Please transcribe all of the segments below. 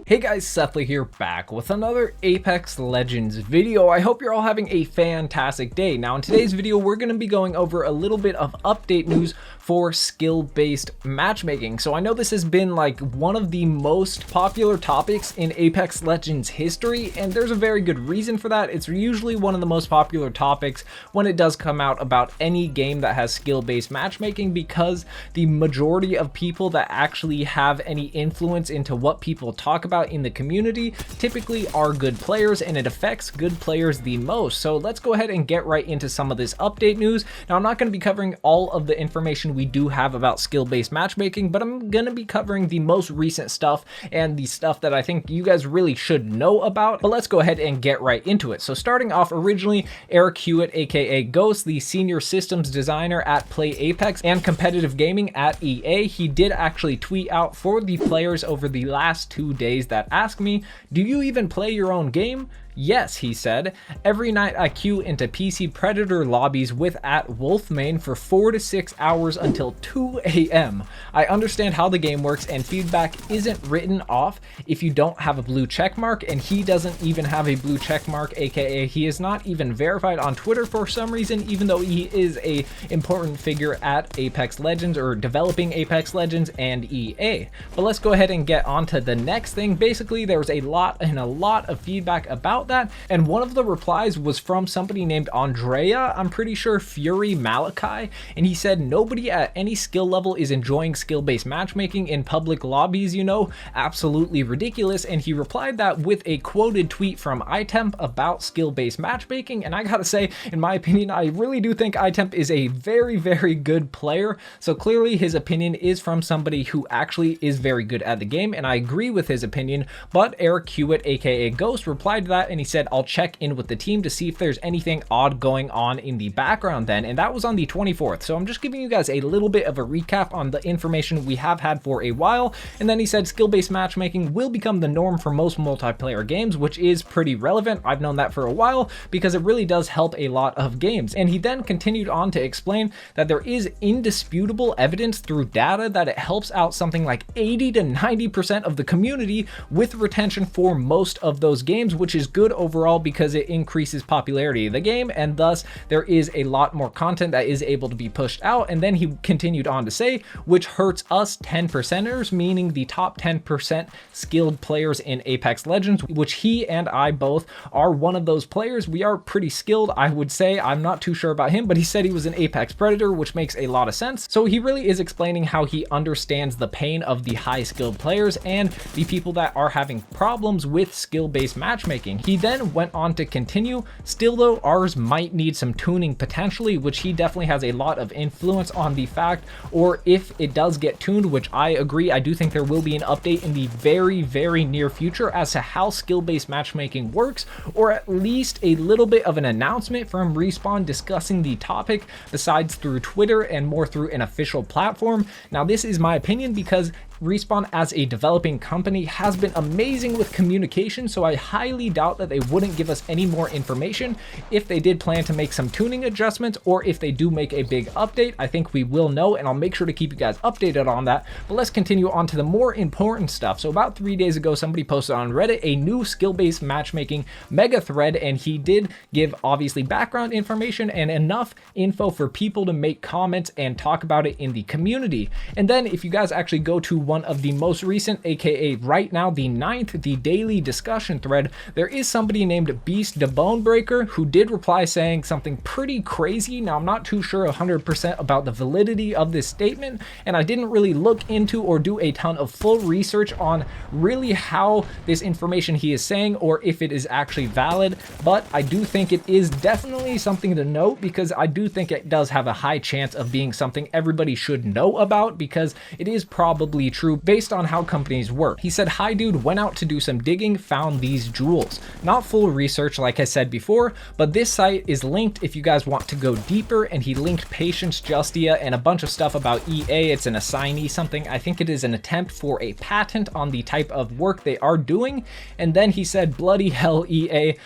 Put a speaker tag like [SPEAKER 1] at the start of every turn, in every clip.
[SPEAKER 1] Hey guys, Sethly here, back with another Apex Legends video. I hope you're all having a fantastic day. Now in today's video, we're going to be going over a little bit of update news for skill-based matchmaking. So I know this has been like one of the most popular topics in Apex Legends history, and there's a very good reason for that. It's usually one of the most popular topics when it does come out about any game that has skill-based matchmaking, because the majority of people that actually have any influence into what people talk about in the community typically are good players, and it affects good players the most. So let's go ahead and get right into some of this update news. Now I'm not going to be covering all of the information we do have about skill-based matchmaking, but I'm going to be covering the most recent stuff and the stuff that I think you guys really should know about. But let's go ahead and get right into it. So starting off, originally Hewitt, aka Ghost, the senior systems designer at Play Apex and competitive gaming at EA, he did actually tweet out for the players over the last 2 days that ask me, do you even play your own game? Yes, he said. Every night I queue into PC Predator lobbies with @Wolfmane for 4 to 6 hours until 2 a.m. I understand how the game works, and feedback isn't written off if you don't have a blue check mark, and he doesn't even have a blue check mark, aka he is not even verified on Twitter for some reason, even though he is a important figure at Apex Legends, or developing Apex Legends and EA. But let's go ahead and get on to the next thing. Basically, there was a lot of feedback about that, and one of the replies was from somebody named Andrea, I'm pretty sure Fury Malachi, and he said, nobody at any skill level is enjoying skill-based matchmaking in public lobbies, you know, absolutely ridiculous. And he replied that with a quoted tweet from Temp about skill-based matchmaking, and I gotta say, in my opinion, I really do think Temp is a very good player. So clearly his opinion is from somebody who actually is very good at the game, and I agree with his opinion. But Hewitt, aka Ghost, replied to that, and he said, I'll check in with the team to see if there's anything odd going on in the background then, and that was on the 24th. So I'm just giving you guys a little bit of a recap on the information we have had for a while. And then he said skill-based matchmaking will become the norm for most multiplayer games, which is pretty relevant. I've known that for a while because it really does help a lot of games. And he then continued on to explain that there is indisputable evidence through data that it helps out something like 80 to 90% of the community with retention for most of those games, which is good overall because it increases popularity of the game, and thus there is a lot more content that is able to be pushed out. And then he continued on to say, which hurts us 10%ers, meaning the top 10% skilled players in Apex Legends, which he and I both are one of those players. We are pretty skilled, I would say. I'm not too sure about him, but he said he was an Apex Predator, which makes a lot of sense. So he really is explaining how he understands the pain of the high skilled players and the people that are having problems with skill-based matchmaking. He then went on to continue, still though, ours might need some tuning potentially, which he definitely has a lot of influence on the fact, or if it does get tuned, which I agree, I do think there will be an update in the very near future as to how skill-based matchmaking works, or at least a little bit of an announcement from Respawn discussing the topic, besides through Twitter and more through an official platform. Now this is my opinion because Respawn as a developing company has been amazing with communication, so I highly doubt that they wouldn't give us any more information if they did plan to make some tuning adjustments, or if they do make a big update. I think we will know, and I'll make sure to keep you guys updated on that. But let's continue on to the more important stuff. So about 3 days ago, somebody posted on Reddit a new skill-based matchmaking mega thread, and he did give obviously background information and enough info for people to make comments and talk about it in the community. And then if you guys actually go to one of the most recent, aka right now the 9th, the daily discussion thread, there is somebody named Beast the Bonebreaker who did reply saying something pretty crazy. Now I'm not too sure 100% about the validity of this statement, and I didn't really look into or do a ton of full research on really how this information he is saying, or if it is actually valid, but I do think it is definitely something to note, because I do think it does have a high chance of being something everybody should know about, because it is probably true based on how companies work. He said, hi dude, went out to do some digging, found these jewels. Not full research like I said before, but this site is linked if you guys want to go deeper, and he linked Patience Justia and a bunch of stuff about EA. It's an assignee something. I think it is an attempt for a patent on the type of work they are doing. And then he said, bloody hell EA ...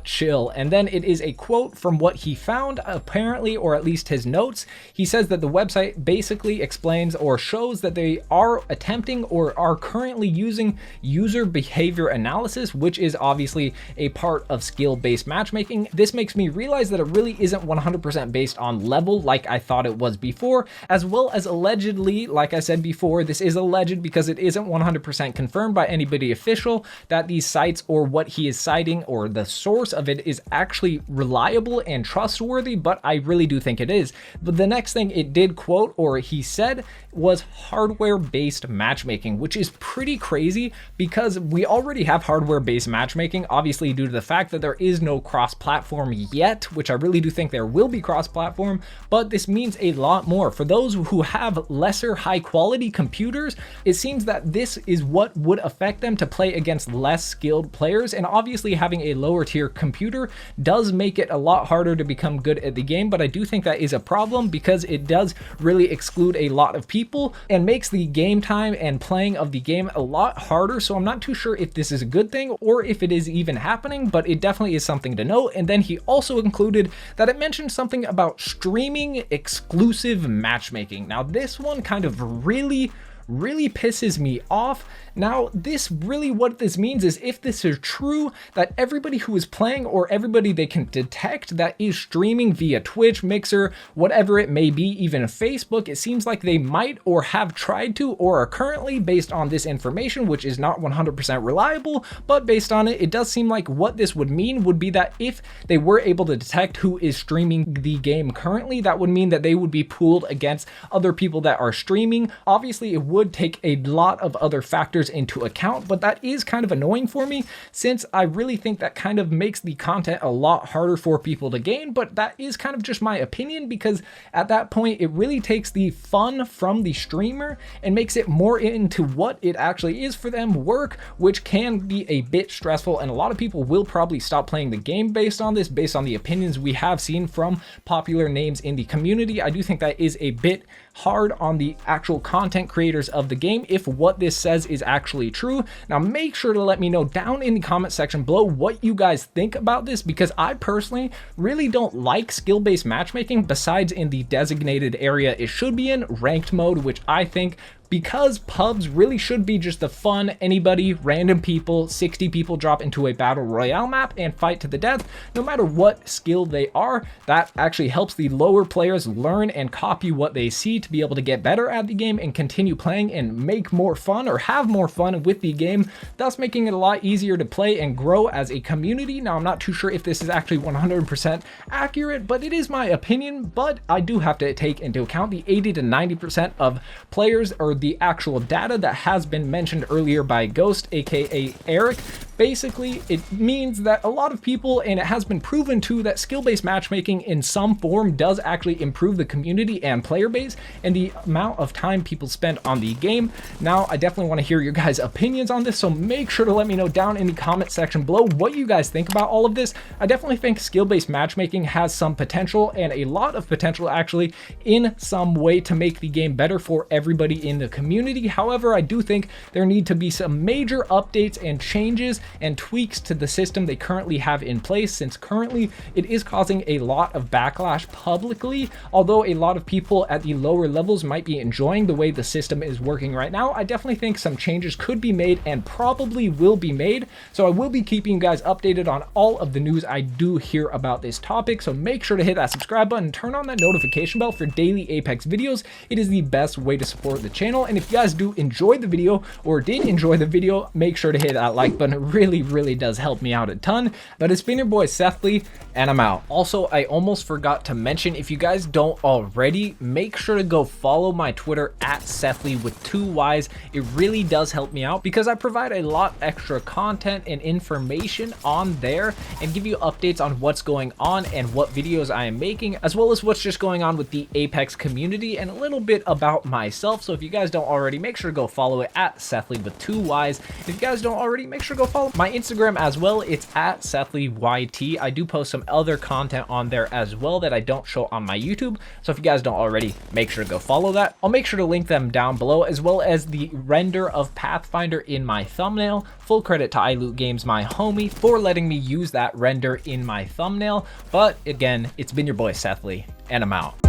[SPEAKER 1] chill. And then it is a quote from what he found apparently, or at least his notes. He says that the website basically explains or shows that they are are attempting or are currently using user behavior analysis, which is obviously a part of skill-based matchmaking. This makes me realize that it really isn't 100% based on level like I thought it was before, as well as allegedly, like I said before, this is alleged because it isn't 100% confirmed by anybody official that these sites or what he is citing or the source of it is actually reliable and trustworthy, but I really do think it is. But the next thing it did quote, or he said, was hardware-based matchmaking, which is pretty crazy because we already have hardware-based matchmaking, obviously due to the fact that there is no cross-platform yet, which I really do think there will be cross-platform, but this means a lot more. For those who have lesser high-quality computers, it seems that this is what would affect them to play against less skilled players, and obviously having a lower-tier computer does make it a lot harder to become good at the game, but I do think that is a problem because it does really exclude a lot of people and makes the game time and playing of the game a lot harder. So I'm not too sure if this is a good thing or if it is even happening, but it definitely is something to note. And then he also included that it mentioned something about streaming exclusive matchmaking. Now this one kind of really pisses me off. Now, this really, what this means is if this is true, that everybody who is playing or everybody they can detect that is streaming via Twitch, Mixer, whatever it may be, even Facebook, it seems like they might or have tried to or are currently, based on this information, which is not 100% reliable, but based on it, it does seem like what this would mean would be that if they were able to detect who is streaming the game currently, that would mean that they would be pooled against other people that are streaming. Obviously, it would take a lot of other factors into account, but that is kind of annoying for me since I really think that kind of makes the content a lot harder for people to gain, but that is kind of just my opinion because at that point it really takes the fun from the streamer and makes it more into what it actually is for them, work, which can be a bit stressful, and a lot of people will probably stop playing the game based on this, based on the opinions we have seen from popular names in the community. I do think that is a bit hard on the actual content creators of the game if what this says is actually true. Now make sure to let me know down in the comment section below what you guys think about this, because I personally really don't like skill-based matchmaking besides in the designated area it should be in, ranked mode, which I think, because pubs really should be just the fun, anybody, random people, 60 people drop into a battle royale map and fight to the death, no matter what skill they are. That actually helps the lower players learn and copy what they see to be able to get better at the game and continue playing and make more fun or have more fun with the game, thus making it a lot easier to play and grow as a community. Now, I'm not too sure if this is actually 100% accurate, but it is my opinion, but I do have to take into account the 80 to 90% of players or the actual data that has been mentioned earlier by Ghost, aka Eric. Basically, it means that a lot of people, and it has been proven too, that skill-based matchmaking in some form does actually improve the community and player base and the amount of time people spend on the game. Now, I definitely want to hear your guys' opinions on this, so make sure to let me know down in the comment section below what you guys think about all of this. I definitely think skill-based matchmaking has some potential, and a lot of potential actually, in some way to make the game better for everybody in the community. However, I do think there need to be some major updates and changes and tweaks to the system they currently have in place, since currently it is causing a lot of backlash publicly. Although a lot of people at the lower levels might be enjoying the way the system is working right now, I definitely think some changes could be made and probably will be made. So I will be keeping you guys updated on all of the news I do hear about this topic. So make sure to hit that subscribe button, turn on that notification bell for daily Apex videos. It is the best way to support the channel. And if you guys do enjoy the video or did enjoy the video, make sure to hit that like button. It really does help me out a ton. But it's been your boy Sethly, and I'm out. Also, I almost forgot to mention, if you guys don't already, make sure to go follow my Twitter at Sethly with 2 Ys. It really does help me out because I provide a lot extra content and information on there and give you updates on what's going on and what videos I am making, as well as what's just going on with the Apex community and a little bit about myself. So if you guys don't already, make sure to go follow it at Sethly with 2 Ys. If you guys don't already, make sure to go follow my Instagram as well. It's at SethlyYT. I do post some other content on there as well that I don't show on my YouTube. So if you guys don't already, make sure to go follow that. I'll make sure to link them down below, as well as the render of Pathfinder in my thumbnail. Full credit to iLoot Games, my homie, for letting me use that render in my thumbnail. But again, it's been your boy Sethly, and I'm out.